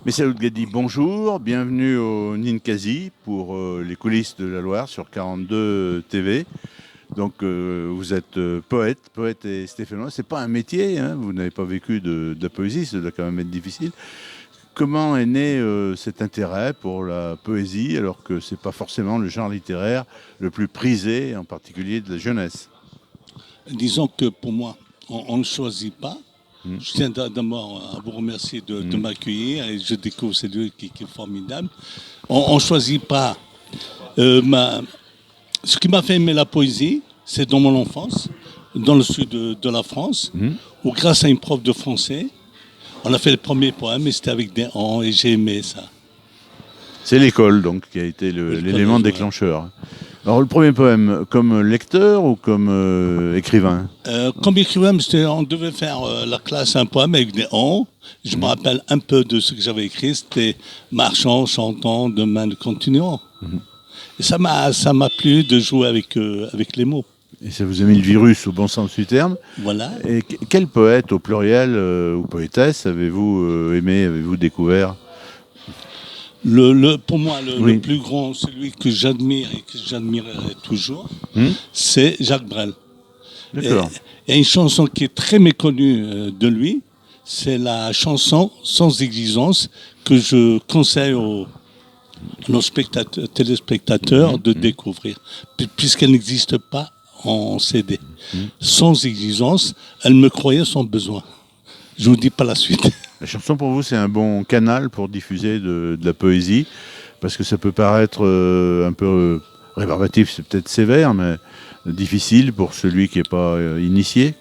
Messaoud Gadi, bonjour, bienvenue au Ninkasi pour les coulisses de la Loire sur 42 TV. Donc vous êtes poète et stéphanois. C'est pas un métier, hein, vous n'avez pas vécu de la poésie, ça doit quand même être difficile. Comment est né cet intérêt pour la poésie alors que c'est pas forcément le genre littéraire le plus prisé, en particulier de la jeunesse? Disons que pour moi, on ne choisit pas. Mm. Je tiens d'abord à vous remercier de m'accueillir et je découvre ce lieu qui est formidable. On ne choisit pas. Ce qui m'a fait aimer la poésie, c'est dans mon enfance, dans le sud de la France, où grâce à une prof de français, on a fait le premier poème et c'était avec des ans et j'ai aimé ça. C'est l'école donc qui a été l'élément déclencheur. Alors le premier poème, comme lecteur ou comme écrivain? Comme écrivain, on devait faire la classe un poème avec des on. Je me rappelle un peu de ce que j'avais écrit. C'était marchant, chantant, demain nous continuons. Et ça m'a plu de jouer avec les mots. Et ça vous a mis le virus au bon sens du terme. Voilà. Et quel poète au pluriel ou poétesse avez-vous aimé, avez-vous découvert? Pour moi, le plus grand, celui que j'admire et que j'admirerai toujours, c'est Jacques Brel. D'accord. Il y a une chanson qui est très méconnue de lui, c'est la chanson Sans exigence que je conseille aux téléspectateurs de découvrir, puisqu'elle n'existe pas en CD. Sans exigence, elle me croyait sans besoin. Je vous dis pas la suite. La chanson pour vous, c'est un bon canal pour diffuser de la poésie, parce que ça peut paraître un peu rébarbatif, c'est peut-être sévère, mais difficile pour celui qui n'est pas initié.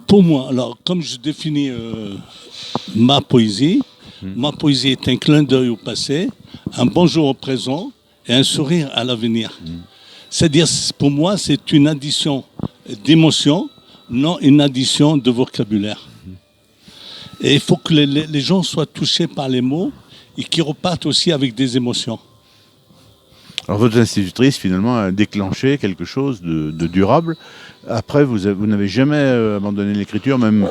Pour moi, alors, comme je définis ma poésie est un clin d'œil au passé, un bonjour au présent et un sourire à l'avenir. C'est-à-dire, pour moi, c'est une addition d'émotions, non une addition de vocabulaire. Et il faut que les gens soient touchés par les mots et qu'ils repartent aussi avec des émotions. Alors votre institutrice, finalement, a déclenché quelque chose de durable. Après, vous n'avez jamais abandonné l'écriture, même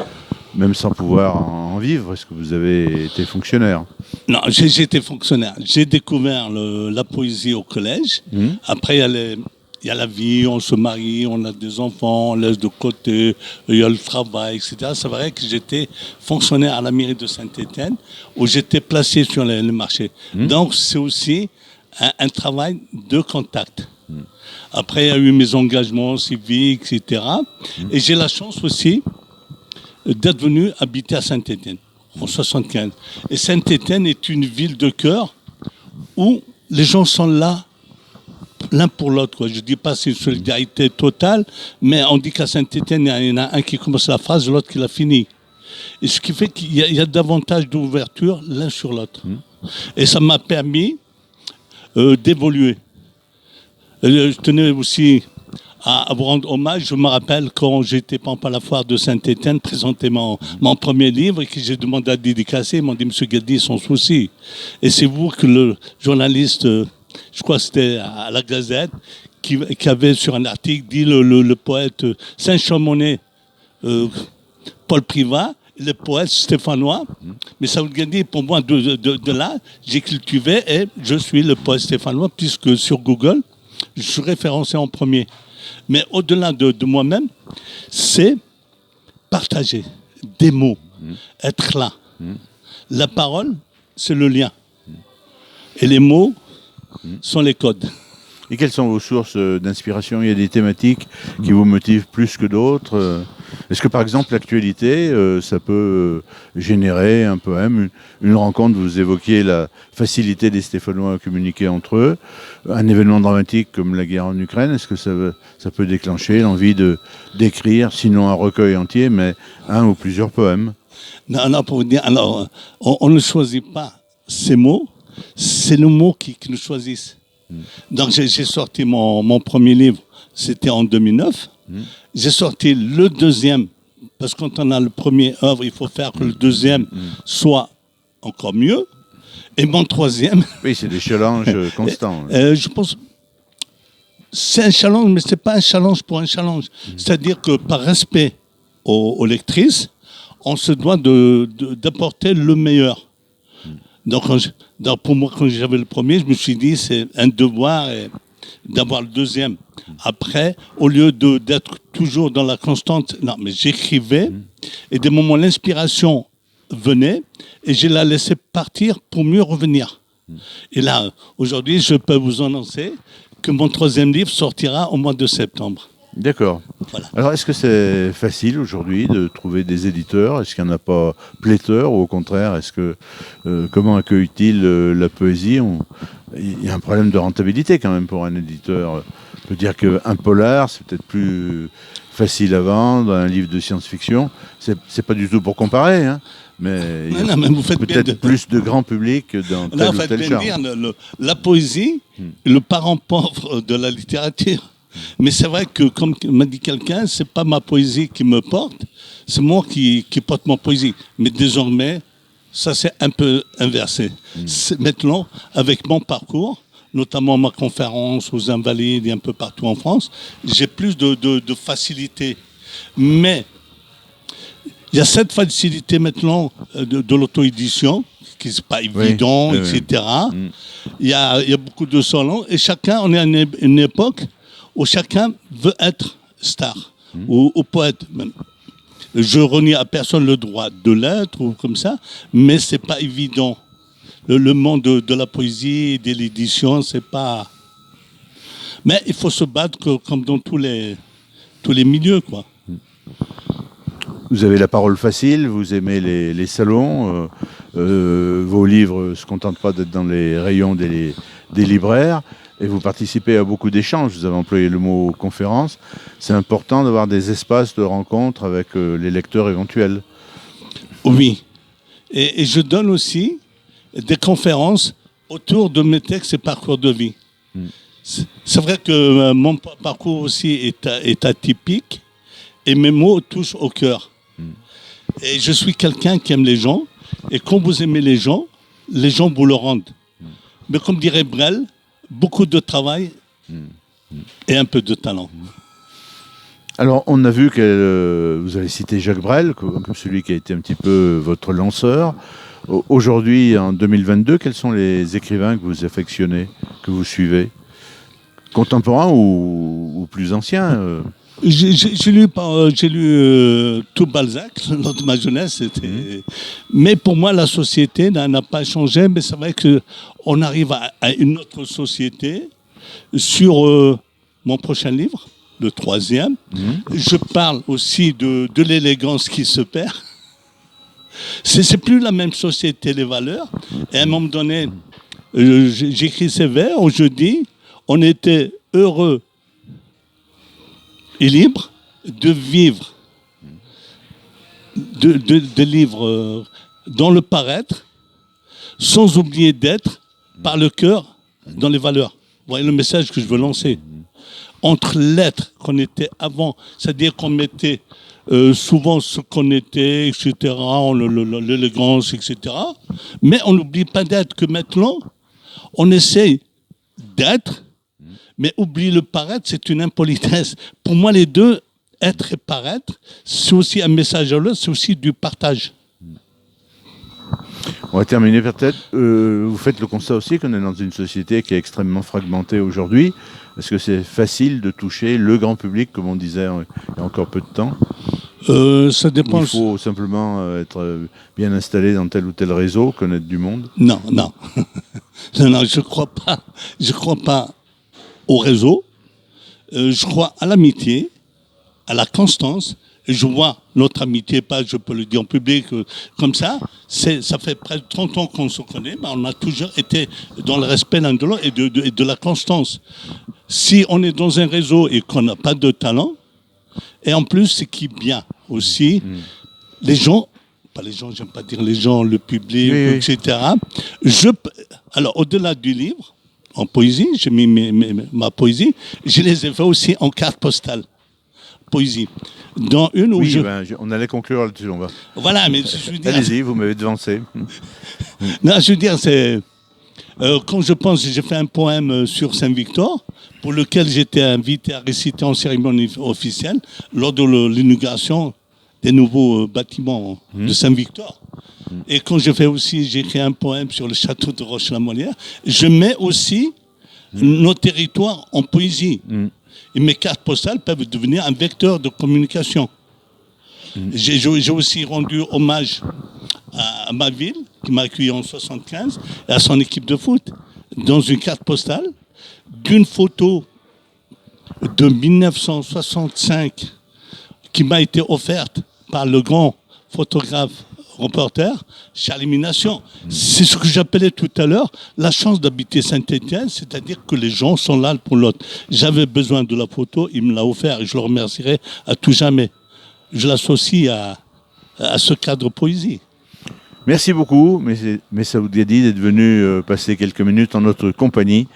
sans pouvoir en vivre. Est-ce que vous avez été fonctionnaire? Non, j'ai été fonctionnaire. J'ai découvert la poésie au collège. Après, il y a la vie, on se marie, on a des enfants, on laisse de côté, il y a le travail, etc. C'est vrai que j'étais fonctionnaire à la mairie de Saint-Étienne, où j'étais placé sur le marché. Donc, c'est aussi un travail de contact. Après, il y a eu mes engagements civiques, etc. Et j'ai la chance aussi d'être venu habiter à Saint-Étienne, en 75. Et Saint-Étienne est une ville de cœur où les gens sont là l'un pour l'autre, quoi. Je ne dis pas c'est une solidarité totale, mais on dit qu'à Saint-Étienne, il y en a un qui commence la phrase, l'autre qui l'a fini. Et ce qui fait qu'il y a davantage d'ouverture l'un sur l'autre. Et ça m'a permis d'évoluer. Je tenais aussi à vous rendre hommage. Je me rappelle quand j'étais à la foire de Saint-Étienne, présenter mon premier livre et que j'ai demandé à dédicacer, ils m'ont dit, Monsieur Gadi, sans souci. Et c'est vous que le journaliste... je crois que c'était à la Gazette, qui avait sur un article dit le poète Saint-Chamonix, Paul Privat, le poète stéphanois. Mais ça vous dit, pour moi, de là, j'ai cultivé et je suis le poète stéphanois, puisque sur Google, je suis référencé en premier. Mais au-delà de moi-même, c'est partager des mots, être là. La parole, c'est le lien. Et les mots sont les codes. Et quelles sont vos sources d'inspiration? Il y a des thématiques qui vous motivent plus que d'autres? Est-ce que par exemple l'actualité, ça peut générer un poème, une rencontre? Vous évoquiez la facilité des Stéphanois à communiquer entre eux. Un événement dramatique comme la guerre en Ukraine, est-ce que ça peut déclencher l'envie d'écrire, sinon un recueil entier, mais un ou plusieurs poèmes? Non, pour vous dire, alors, on ne choisit pas ces mots, c'est nos mots qui nous choisissent. Donc j'ai sorti mon premier livre, c'était en 2009. J'ai sorti le deuxième, parce que quand on a le premier œuvre, il faut faire que le deuxième soit encore mieux. Et mon troisième... Oui, c'est des challenges constants. Je pense... C'est un challenge, mais ce n'est pas un challenge pour un challenge. C'est-à-dire que par respect aux lectrices, on se doit d'apporter le meilleur. Donc pour moi, quand j'avais le premier, je me suis dit c'est un devoir d'avoir le deuxième. Après, au lieu d'être toujours dans la constante, non, mais j'écrivais et des moments l'inspiration venait et je la laissais partir pour mieux revenir. Et là, aujourd'hui, je peux vous annoncer que mon troisième livre sortira au mois de septembre. D'accord. Voilà. Alors, est-ce que c'est facile aujourd'hui de trouver des éditeurs? Est-ce qu'il n'y en a pas pléthore ou au contraire, comment accueille-t-il la poésie? Il y a un problème de rentabilité quand même pour un éditeur. On peut dire qu'un polar, c'est peut-être plus facile à vendre, un livre de science-fiction. C'est pas du tout pour comparer, hein, mais il y a mais vous faites peut-être plus de grand public dans tel ou tel genre. La poésie, le parent pauvre de la littérature. Mais c'est vrai que, comme m'a dit quelqu'un, c'est pas ma poésie qui me porte, c'est moi qui porte ma poésie. Mais désormais, ça s'est un peu inversé. Maintenant, avec mon parcours, notamment ma conférence aux Invalides et un peu partout en France, j'ai plus de facilité. Mais il y a cette facilité maintenant de l'auto-édition, qui n'est pas évident, etc. Il y a beaucoup de salons, et chacun, on est à une époque où chacun veut être star, ou poète même. Je renie à personne le droit de l'être, ou comme ça, mais c'est pas évident. Le monde de la poésie et de l'édition, c'est pas... Mais il faut se battre comme dans tous les milieux, quoi. Vous avez la parole facile, vous aimez les salons, vos livres ne se contentent pas d'être dans les rayons des libraires, et vous participez à beaucoup d'échanges, vous avez employé le mot conférence. C'est important d'avoir des espaces de rencontre avec les lecteurs éventuels. Oui, et je donne aussi des conférences autour de mes textes et parcours de vie. C'est vrai que mon parcours aussi est atypique, et mes mots touchent au cœur. Et je suis quelqu'un qui aime les gens, et quand vous aimez les gens vous le rendent. Mais comme dirait Brel, beaucoup de travail et un peu de talent. Alors, on a vu que vous avez cité Jacques Brel, comme celui qui a été un petit peu votre lanceur. Aujourd'hui, en 2022, quels sont les écrivains que vous affectionnez, que vous suivez? Contemporains ou plus anciens J'ai lu tout Balzac lors de ma jeunesse. Mais pour moi, la société n'a pas changé. Mais c'est vrai qu'on arrive à une autre société sur mon prochain livre, le troisième. Je parle aussi de l'élégance qui se perd. C'est plus la même société, les valeurs. Et à un moment donné, j'écris ces vers où je dis on était heureux et libre de vivre, de vivre dans le paraître, sans oublier d'être par le cœur dans les valeurs. Vous voyez le message que je veux lancer. Entre l'être qu'on était avant, c'est-à-dire qu'on mettait souvent ce qu'on était, etc., l'élégance, etc., mais on n'oublie pas d'être, que maintenant, on essaie d'être, mais oublie le paraître, c'est une impolitesse. Pour moi, les deux, être et paraître, c'est aussi un message à l'autre, c'est aussi du partage. On va terminer peut-être. Vous faites le constat aussi qu'on est dans une société qui est extrêmement fragmentée aujourd'hui. Est-ce que c'est facile de toucher le grand public, comme on disait il y a encore peu de temps? Ça dépend. Il faut simplement être bien installé dans tel ou tel réseau, connaître du monde? Non. non, je crois pas. Je crois pas au réseau. Je crois à l'amitié, à la constance. Et je vois notre amitié, pas, je peux le dire en public, comme ça. Ça fait près de 30 ans qu'on se connaît, mais on a toujours été dans le respect l'un de l'autre et de la constance. Si on est dans un réseau et qu'on n'a pas de talent, et en plus, ce qui est bien aussi, les gens, pas les gens, j'aime pas dire les gens, le public, etc. Alors, au-delà du livre, en poésie, j'ai mis ma poésie, je les ai fait aussi en carte postale. Poésie. Dans une où on allait conclure là-dessus. Voilà, mais je veux dire... Allez-y, vous m'avez devancé. Non, je veux dire, c'est... quand je pense, j'ai fait un poème sur Saint-Victor, pour lequel j'étais invité à réciter en cérémonie officielle, lors de l'inauguration des nouveaux bâtiments de Saint-Victor. Et quand je fais aussi, j'ai écrit un poème sur le château de Roche-la-Molière, je mets aussi nos territoires en poésie. Et mes cartes postales peuvent devenir un vecteur de communication. J'ai aussi rendu hommage à ma ville, qui m'a accueilli en 1975, et à son équipe de foot, dans une carte postale d'une photo de 1965 qui m'a été offerte par le grand photographe reporter Charlie Minassian. C'est ce que j'appelais tout à l'heure la chance d'habiter Saint-Étienne, c'est-à-dire que les gens sont là pour l'autre. J'avais besoin de la photo, il me l'a offert et je le remercierai à tout jamais. Je l'associe à ce cadre poésie. Merci beaucoup, Messaoud Gadi, d'être venu passer quelques minutes en notre compagnie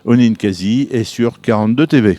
au Ninkasi et sur 42 TV.